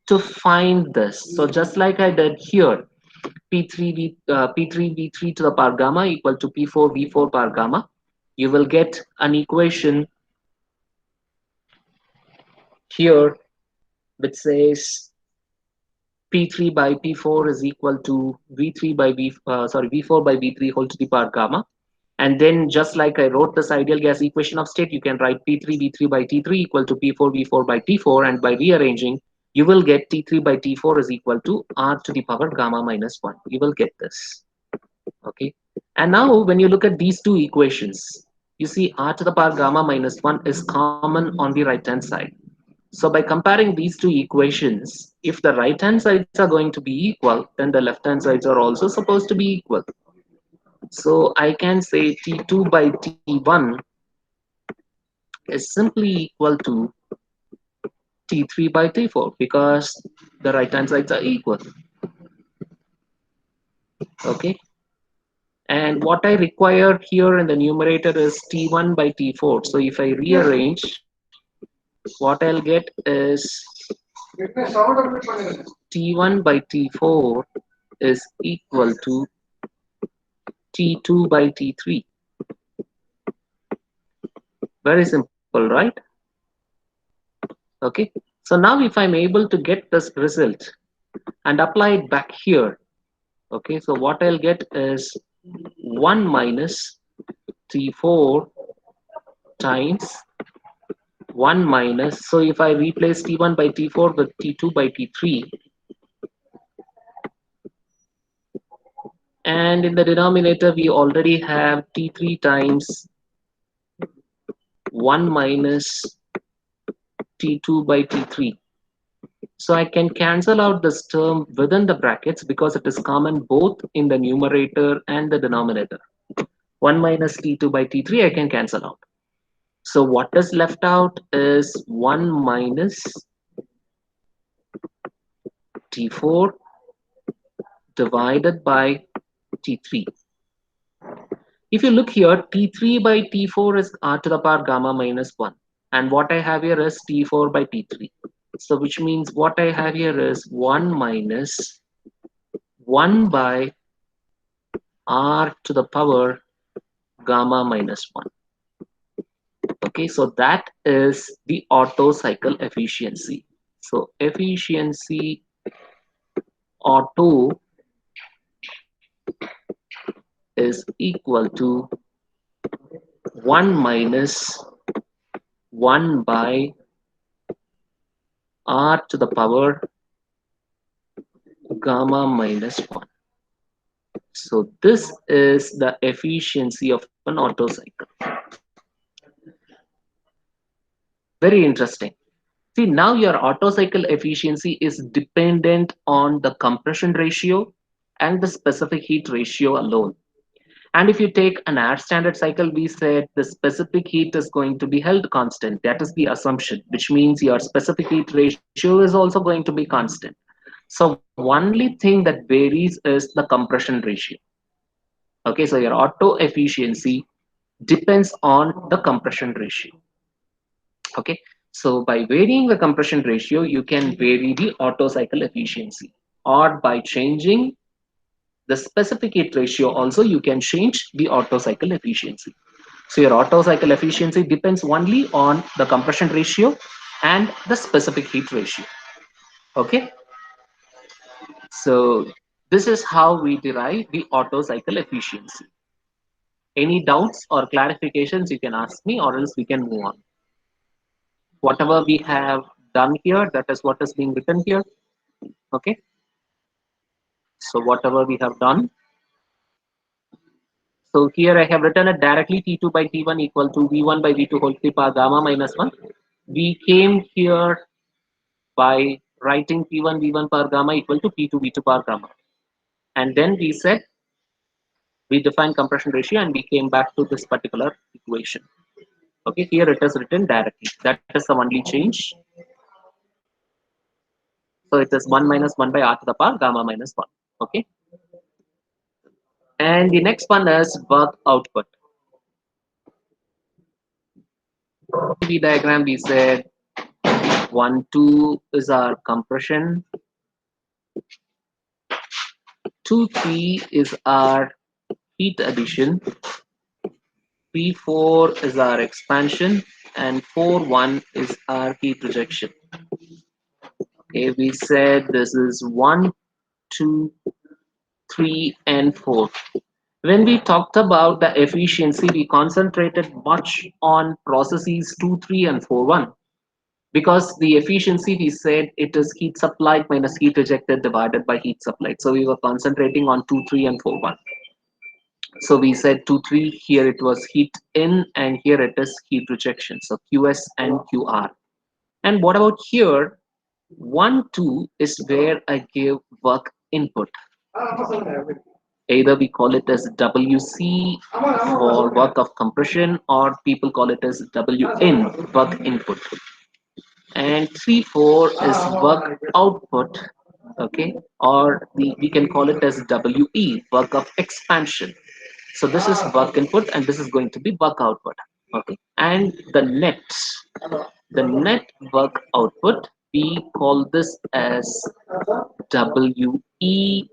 to find this. So just like I did here, P3 V3 to the power gamma equal to P4 V4 power gamma, you will get an equation here which says P3 by P4 is equal to V3 by V4 by V3 whole to the power gamma. And then just like I wrote this ideal gas equation of state, you can write P3 V3 by T3 equal to P4 V4 by T4, and by rearranging, you will get T3 by T4 is equal to R to the power gamma minus 1. You will get this. Okay. And now when you look at these two equations, you see R to the power gamma minus 1 is common on the right hand side. So by comparing these two equations, if the right hand sides are going to be equal, then the left hand sides are also supposed to be equal. So I can say T2 by T1 is simply equal to T3 by T4 because the right hand sides are equal. Okay. And what I require here in the numerator is T1 by T4. So if I rearrange, what I'll get is T1 by T4 is equal to T2 by T3. Very simple, right? Okay. So now if I'm able to get this result and apply it back here, okay, so what I'll get is 1 minus T4 times 1 minus, so if I replace T1 by T4 with T2 by T3, and in the denominator we already have T3 times 1 minus T2 by T3. So I can cancel out this term within the brackets because it is common both in the numerator and the denominator. 1 minus T2 by T3 I can cancel out. So what is left out is 1 minus T4 divided by T3. If you look here, T3 by T4 is r to the power gamma minus 1. And what I have here is T4 by T3. So which means what I have here is 1 minus 1 by r to the power gamma minus 1. Okay, so that is the Otto cycle efficiency. So efficiency Otto is equal to 1 minus 1 by r to the power gamma minus 1. So this is the efficiency of an Otto cycle. Very interesting. See, now your Otto cycle efficiency is dependent on the compression ratio and the specific heat ratio alone. And if you take an air standard cycle, we said the specific heat is going to be held constant. That is the assumption, which means your specific heat ratio is also going to be constant. So only thing that varies is the compression ratio. Okay, so your Otto efficiency depends on the compression ratio. Okay, so by varying the compression ratio, you can vary the Otto cycle efficiency, or by changing the specific heat ratio also you can change the Otto cycle efficiency. So your Otto cycle efficiency depends only on the compression ratio and the specific heat ratio. Okay, so this is how we derive the Otto cycle efficiency. Any doubts or clarifications you can ask me, or else we can move on. Whatever we have done here, that is what is being written here. Okay, so whatever we have done, so here I have written it directly, T2 by T1 equal to V1 by V2 whole to the power gamma minus 1. We came here by writing P1 V1 power gamma equal to P2 V2 power gamma. And then we said we define compression ratio and we came back to this particular equation. Okay, here it is written directly. That is the only change. So it is 1 minus 1 by r to the power gamma minus 1. Okay. And the next one is work output. The diagram we said 1, 2 is our compression, 2, 3 is our heat addition, 3, 4 is our expansion, and 4, 1 is our heat rejection. Okay, we said this is 1, 2, 3, and 4. When we talked about the efficiency, we concentrated much on processes 2, 3, and 4, 1. Because the efficiency, we said it is heat supplied minus heat rejected divided by heat supplied. So we were concentrating on 2, 3, and 4, 1. So we said 2, 3, here it was heat in, and here it is heat rejection. So QS and QR. And what about here? 1, 2 is where I give work input. Either we call it as WC for work of compression, or people call it as WIN, work input. And 3, 4 is work output. Okay, or we can call it as WE, work of expansion. So this is work input and this is going to be work output. Okay, and the net work output, we call this as WE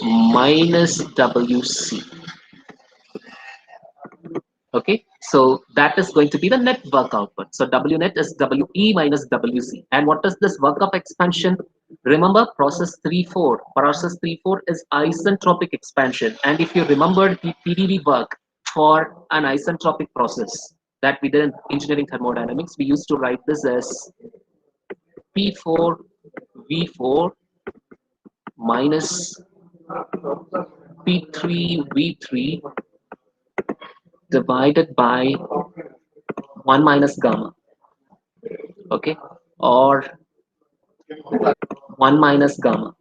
minus WC. Okay, so that is going to be the net work output. So W net is WE minus WC. And what is this work of expansion? Remember process 3-4. Process 3-4 is isentropic expansion. And if you remember the PDD work for an isentropic process that we did in engineering thermodynamics, we used to write this as P4 V4 minus P3 V3 divided by 1 minus gamma. Okay, or 1 minus gamma.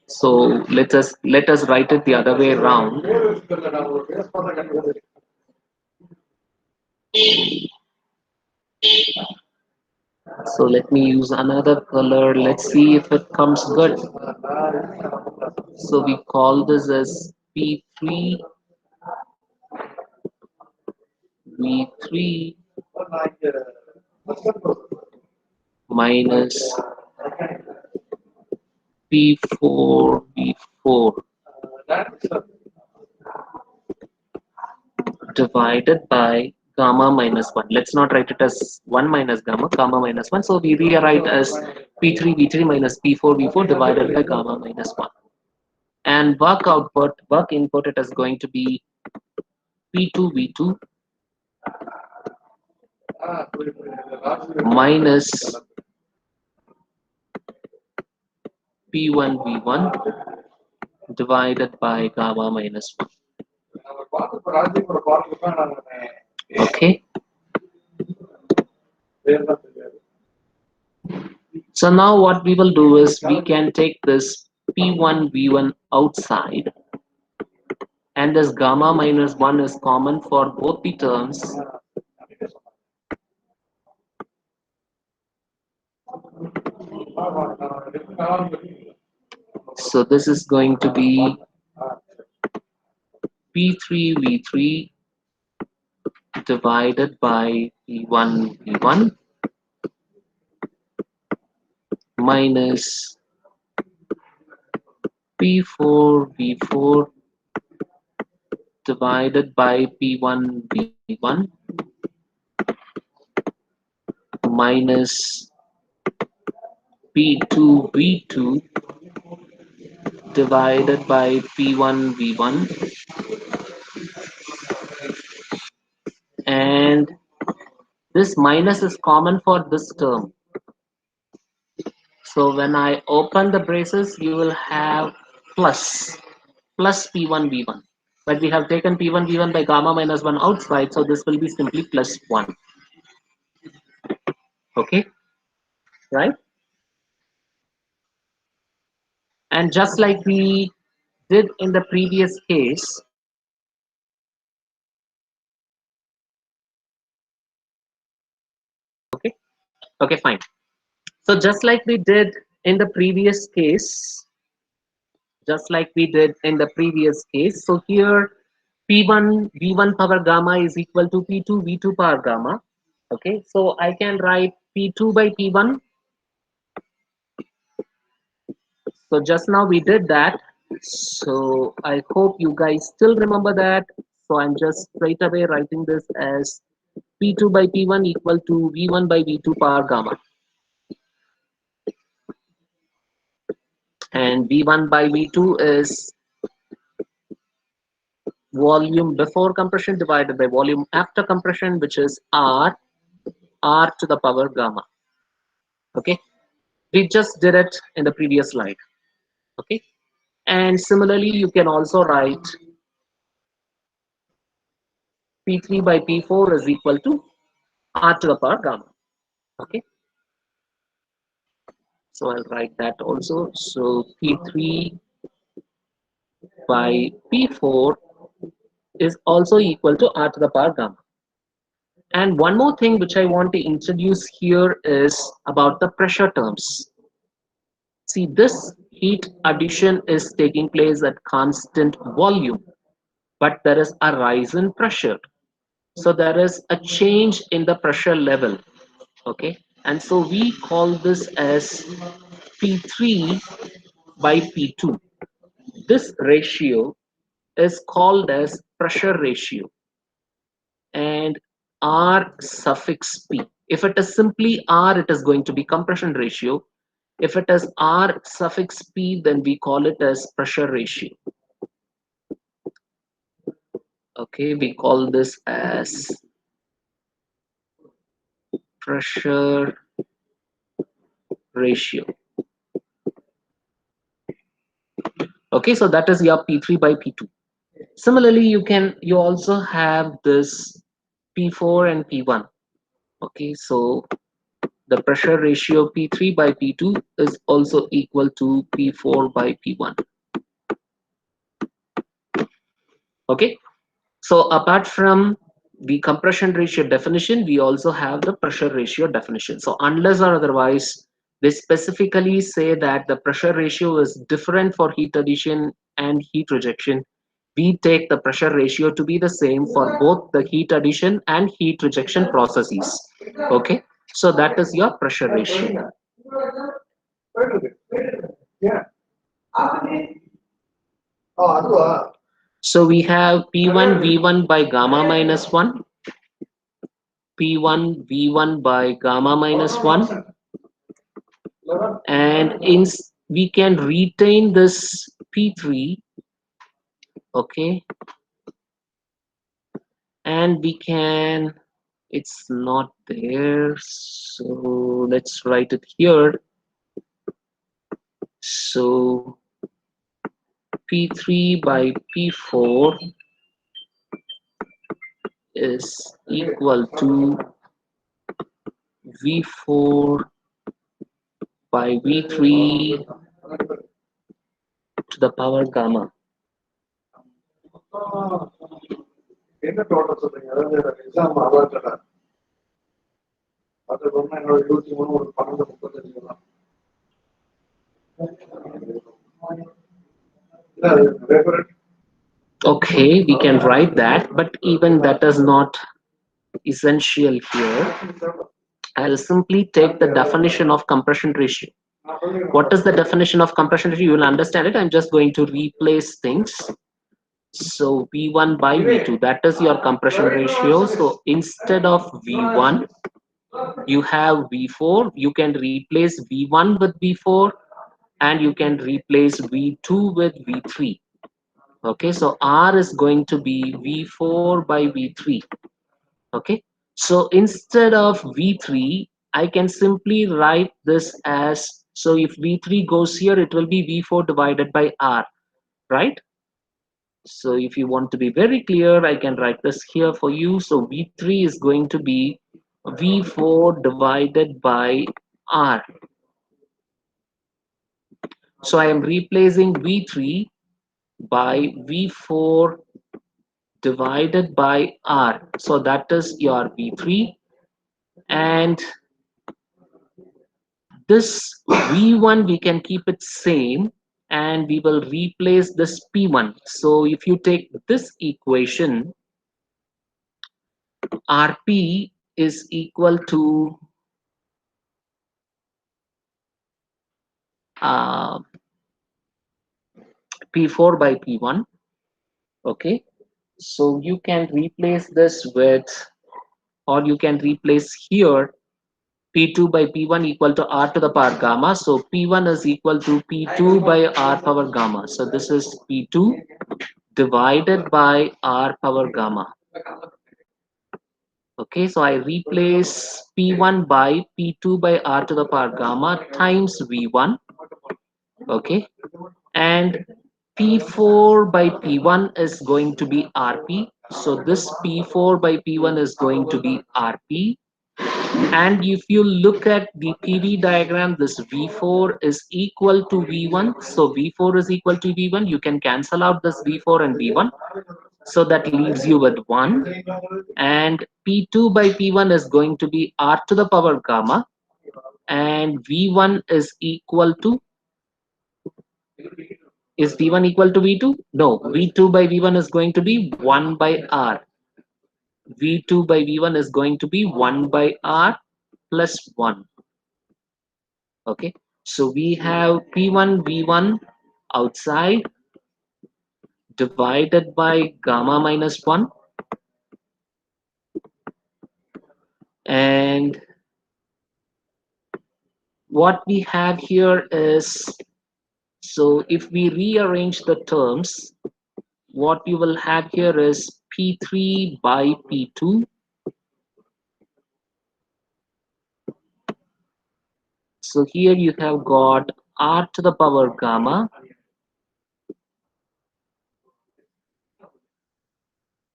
So let us write it the other way around. So let me use another color. Let's see if it comes good. So we call this as P3 V3 minus P4 V4 divided by gamma minus 1. Let's not write it as 1 minus gamma minus 1. So we rewrite as P3 V3 minus P4 V4 divided by gamma minus 1. And work output, work input, it is going to be P2 V2 minus P1 V1 divided by gamma minus 1. Okay. So now what we will do is we can take this P1 V1 outside, and this gamma minus 1 is common for both the terms. So this is going to be P3 V3 divided by P1 V1 minus P4 V4 divided by P1 V1 minus P2 V2 divided by P1 V1, and this minus is common for this term. So when I open the braces, you will have plus P1 V1. But we have taken P1 V1 by gamma minus 1 outside, so this will be simply plus 1. Okay, right? And just like we did in the previous case, okay, okay, fine. So just like we did in the previous case, so here P1 V1 power gamma is equal to P2 V2 power gamma. Okay, so I can write P2 by P1. So just now we did that. So I hope you guys still remember that. So I'm just straight away writing this as P2 by P1 equal to V1 by V2 power gamma. And V1 by V2 is volume before compression divided by volume after compression, which is R to the power gamma. Okay, we just did it in the previous slide. Okay, and similarly you can also write P3 by P4 is equal to R to the power gamma. Okay, so I'll write that also. So P3 by P4 is also equal to R to the power gamma. And one more thing which I want to introduce here is about the pressure terms. See, this heat addition is taking place at constant volume, but there is a rise in pressure. So there is a change in the pressure level. Okay, and so we call this as P3 by P2. This ratio is called as pressure ratio, and R suffix P. If it is simply R, it is going to be compression ratio. If it is R suffix P, then we call it as pressure ratio. Okay, we call this as pressure ratio. Okay, so that is your P3 by P2. Similarly, you also have this P4 and P1. Okay, so the pressure ratio P3 by P2 is also equal to P4 by P1. Okay, so apart from the compression ratio definition, we also have the pressure ratio definition. So unless or otherwise, they specifically say that the pressure ratio is different for heat addition and heat rejection, we take the pressure ratio to be the same for both the heat addition and heat rejection processes. Okay, so that is your pressure ratio. Yeah. Oh, So we have P1 V1 by gamma minus 1, P1 V1 by gamma minus 1, and we can retain this P3, okay, and we can, it's not there, so let's write it here. So P3 by P4 is equal to V4 by V3 to the power gamma. என்ன total சொல்றீங்க? அதாவது exam அலர்ட்ல அது ஒண்ணு என்னோட 23 ஒரு 12:35 தான். Okay, we can write that, but even that is not essential here. I'll simply take the definition of compression ratio. What is the definition of compression ratio? You will understand it. I'm just going to replace things. So V1 by V2, that is your compression ratio. So instead of V1, you have V4. You can replace V1 with V4, and you can replace V2 with V3. Okay, so R is going to be V4 by V3. Okay, so instead of V3, I can simply write this as, so if V3 goes here, it will be V4 divided by R, right? So if you want to be very clear, I can write this here for you. So V3 is going to be V4 divided by R. So I am replacing V3 by V4 divided by R. So that is your V3, and this V1 we can keep it same, and we will replace this P1. So if you take this equation, Rp is equal to uh, P4 by P1. Okay, so you can replace this with, or you can replace here P2 by P1 equal to R to the power gamma. So P1 is equal to P2 by R power gamma. So this is P2 divided by R power gamma. Okay, so I replace P1 by P2 by R to the power gamma times V1. Okay, and P4 by P1 is going to be Rp. So this P4 by P1 is going to be Rp. And if you look at the PV diagram, this V4 is equal to V1. So V4 is equal to V1. You can cancel out this V4 and V1. So that leaves you with 1. And P2 by P1 is going to be R to the power gamma. And V1 is equal to, is V1 equal to V2? No, V2 by V1 is going to be 1 by R. V2 by V1 is going to be 1 by R plus 1. Okay, so we have P1 V1 outside, divided by gamma minus 1. And what we have here is, so if we rearrange the terms, what you will have here is P3 by P2. So here you have got r to the power gamma,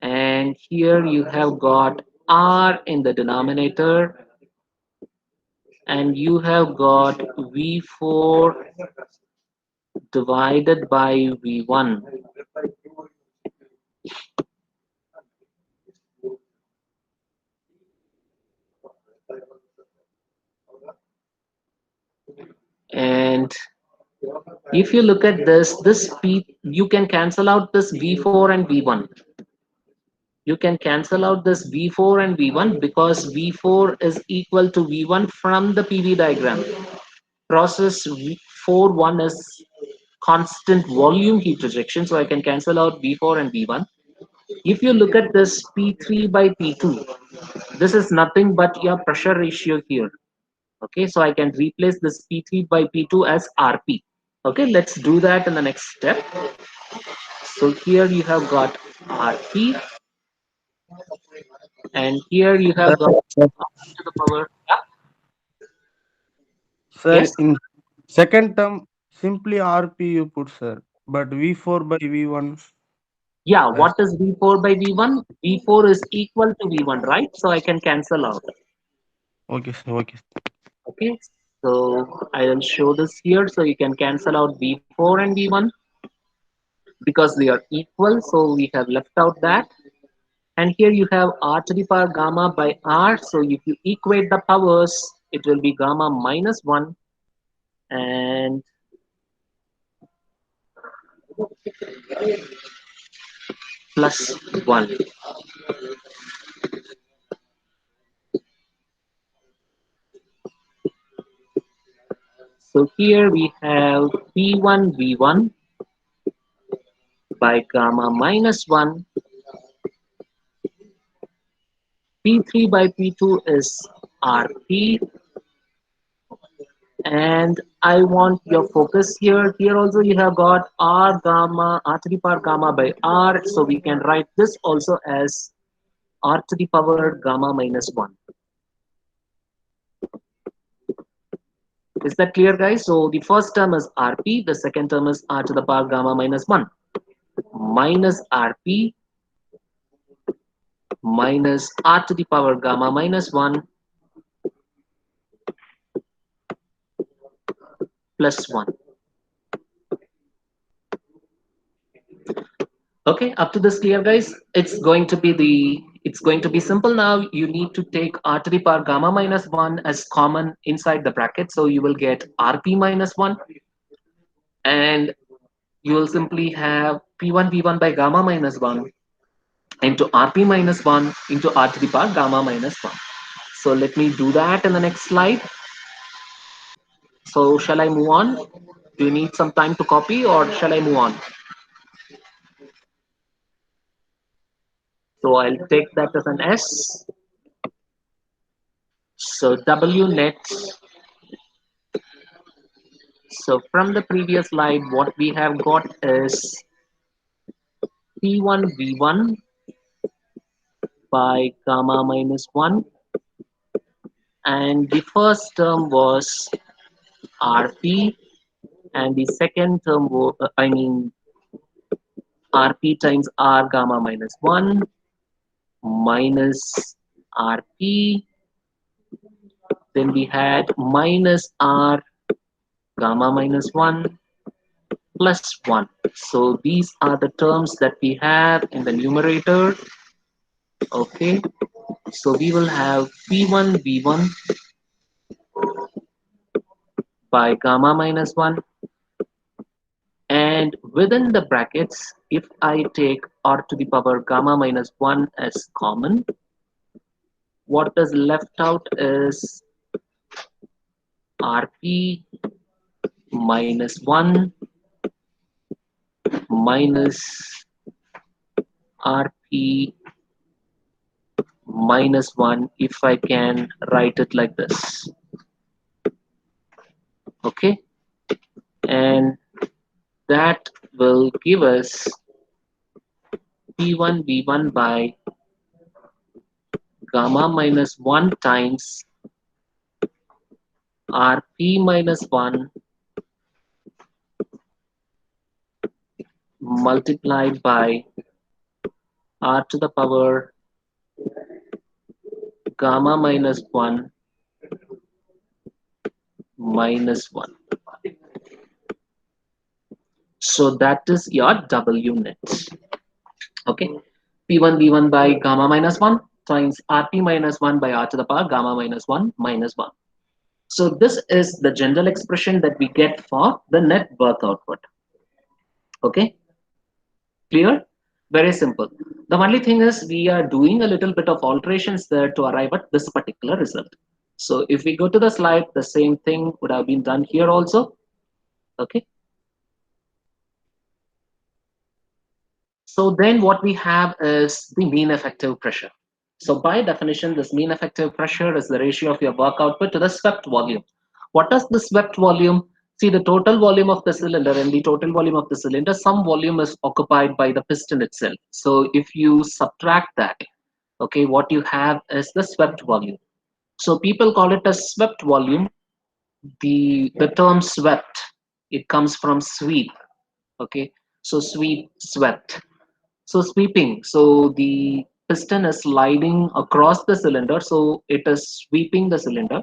and here you have got r in the denominator, and you have got V4 divided by V1. And if you look at this P, you can cancel out this V4 and V1. You can cancel out this V4 and V1 because V4 is equal to V1 from the PV diagram. Process V4 is constant volume heat rejection, so I can cancel out V4 and V1. If you look at this P3 by P2, this is nothing but your pressure ratio here. Okay, so I can replace this P3 by P2 as RP. Okay, let's do that in the next step. So here you have got RP, and here you have got Sir, R to the power. Yeah. sir, Yes. in second term, simply RP you put, sir. But V4 by V1, Yeah, as what is V4 by V1? V4 is equal to V1, right? So I can cancel out. okay, sir, okay. Okay, so I will show this here. So you can cancel out V4 and V1 because they are equal. So we have left out that. And here you have r to the power gamma by r. So if you equate the powers, it will be gamma minus 1 and plus 1. So here we have P1 V1 by gamma minus 1. P3 by P2 is RP, and I want your focus here. Here also you have got R gamma, R to the power gamma by R. So we can write this also as R to the power gamma minus 1. Is that clear, guys? So the first term is RP, the second term is R to the power gamma minus 1 minus RP minus R to the power gamma minus 1 plus 1. Okay, up to this clear, guys? It's going to be simple now. You need to take r to the power gamma minus 1 as common inside the bracket. So you will get rp minus 1, and you will simply have p1 v1 by gamma minus 1 into rp minus 1 into r to the power gamma minus 1. So let me do that in the next slide. So shall I move on? Do you need some time to copy, or shall I move on? So I'll take that as an S. So W net. So from the previous slide, what we have got is P1 V1 by gamma minus 1. And the first term was RP, and the second term was, RP times R gamma minus 1 minus RP. Then we had minus R gamma minus 1 plus 1. So these are the terms that we have in the numerator. Okay, so we will have P1 V1 by gamma minus 1, and within the brackets, if I take r to the power gamma minus 1 as common, what is left out is rp minus 1 minus Rp minus 1, if I can write it like this. Okay, and that will give us P1 V1 by gamma minus 1 times Rp minus 1 multiplied by R to the power gamma minus 1 minus 1. So that is your W net. Okay, P1 V1 by gamma minus 1 times Rp minus 1 by R to the power gamma minus 1 minus 1. So this is the general expression that we get for the net work output. Okay, clear? Very simple. The only thing is we are doing a little bit of alterations there to arrive at this particular result. So if we go to the slide, the same thing would have been done here also. Okay. So then what we have is the mean effective pressure. So by definition, this mean effective pressure is the ratio of your work output to the swept volume. What is the swept volume? See, the total volume of the cylinder and the total volume of the cylinder, some volume is occupied by the piston itself. So if you subtract that, okay, what you have is the swept volume. So people call it a swept volume. The term swept, it comes from sweep. Okay, so sweep, swept. So sweeping, so the piston is sliding across the cylinder, so it is sweeping the cylinder.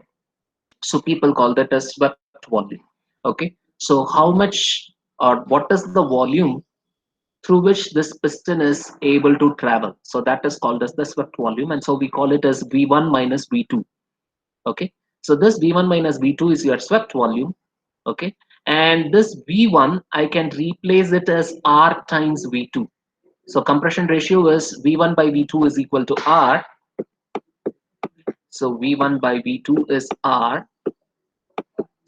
So people call that as swept volume. Okay, so how much or what is the volume through which this piston is able to travel? So that is called as the swept volume, and so we call it as V1 minus V2. Okay, so this V1 minus V2 is your swept volume. Okay, and this V1 I can replace it as R times V2. So compression ratio is V1 by V2 is equal to R. So V1 by V2 is R.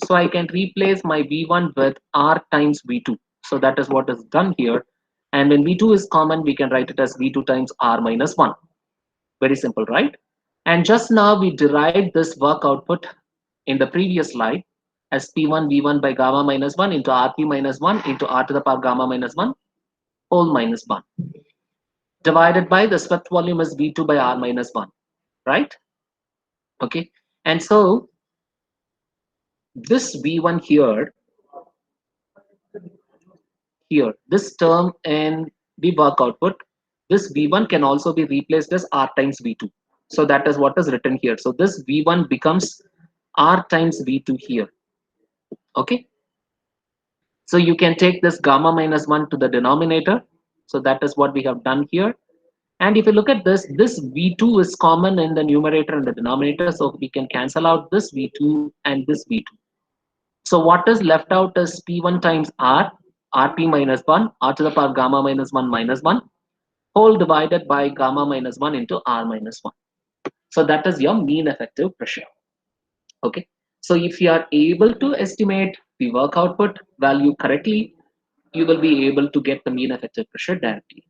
So I can replace my V1 with R times V2. So that is what is done here. And when V2 is common, we can write it as V2 times R minus 1. Very simple, right? And just now we derived this work output in the previous slide as P1 V1 by gamma minus 1 into Rp minus 1 into R to the power gamma minus 1 whole minus 1, divided by the swept volume is V2 by R minus 1, right? Okay, and so this V1 here, this term in the work output, this V1 can also be replaced as R times V2. So that is what is written here. So this V1 becomes R times V2 here. Okay, so you can take this gamma minus 1 to the denominator. So that is what we have done here. And if you look at this V2 is common in the numerator and the denominator, so we can cancel out this V2 and this V2. So what is left out is P1 times R, Rp minus 1, R to the power gamma minus 1 minus 1, whole divided by gamma minus 1 into R minus 1. So that is your mean effective pressure. Okay. So if you are able to estimate the work output value correctly, you will be able to get the mean effective pressure directly.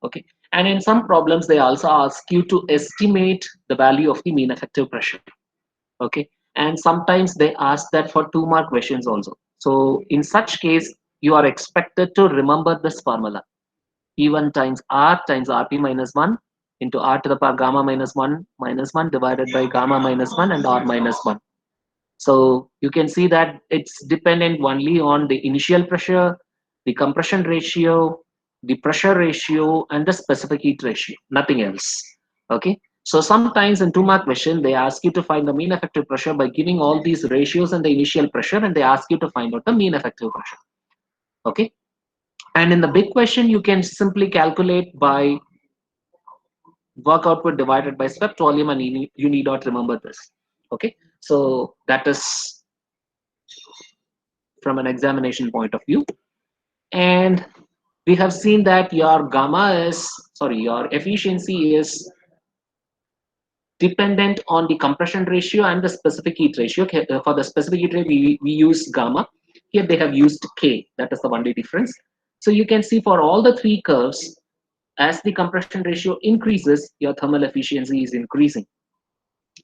Okay, and in some problems they also ask you to estimate the value of the mean effective pressure. Okay, and sometimes they ask that for 2-mark questions also. So in such case you are expected to remember this formula: P1 times R times Rp minus 1 into R to the power gamma minus 1 divided by gamma minus 1 and R minus 1. So you can see that it's dependent only on the initial pressure, the compression ratio, the pressure ratio, and the specific heat ratio, nothing else. Okay. So sometimes in 2-mark question, they ask you to find the mean effective pressure by giving all these ratios and the initial pressure, and they ask you to find out the mean effective pressure. Okay. And in the big question, you can simply calculate by work output divided by swept volume, and you need not remember this. Okay. So that is from an examination point of view. And we have seen that your your efficiency is dependent on the compression ratio and the specific heat ratio. Okay, for the specific heat ratio, we use gamma. Here they have used K. That is the only difference. So you can see for all the 3 curves, as the compression ratio increases, your thermal efficiency is increasing.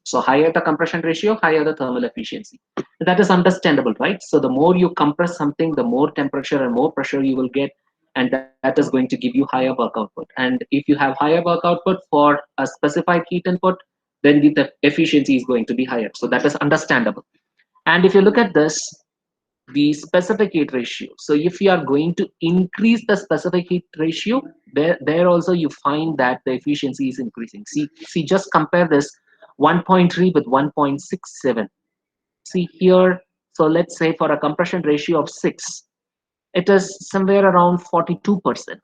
So higher the compression ratio, higher the thermal efficiency. That is understandable, right? So the more you compress something, the more temperature and more pressure you will get, and that is going to give you higher work output. And if you have higher work output for a specified heat input, then the efficiency is going to be higher. So that is understandable. And if you look at this, the specific heat ratio. So if you are going to increase the specific heat ratio, there also you find that the efficiency is increasing. See, just compare this 1.3 with 1.67. See here, so let's say for a compression ratio of 6, it is somewhere around 42%.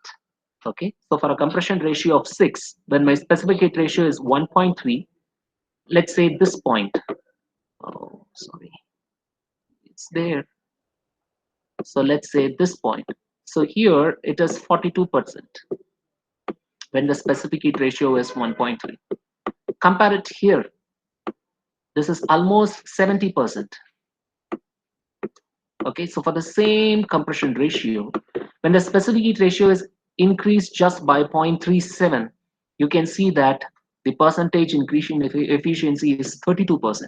Okay, so for a compression ratio of 6, when my specific heat ratio is 1.3, let's say this point. Oh, sorry, it's there. So let's say this point. So here it is 42% when the specific heat ratio is 1.3. Compare it here. This is almost 70%. Okay, so for the same compression ratio, when the specific heat ratio is increased just by 0.37, you can see that the percentage increase in efficiency is 32%.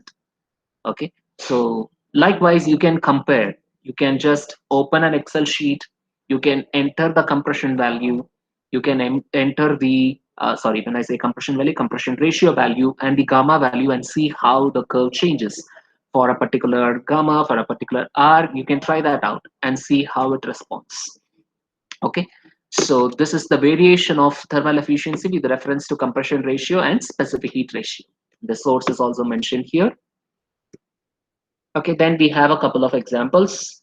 Okay, so likewise you can compare. You can just open an Excel sheet, you can enter the compression value, you can enter the sorry, when I say compression value, compression ratio value and the gamma value, and see how the curve changes for a particular gamma, for a particular R. You can try that out and see how it responds. Okay, so this is the variation of thermal efficiency with reference to compression ratio and specific heat ratio. The source is also mentioned here. Okay, then we have a couple of examples.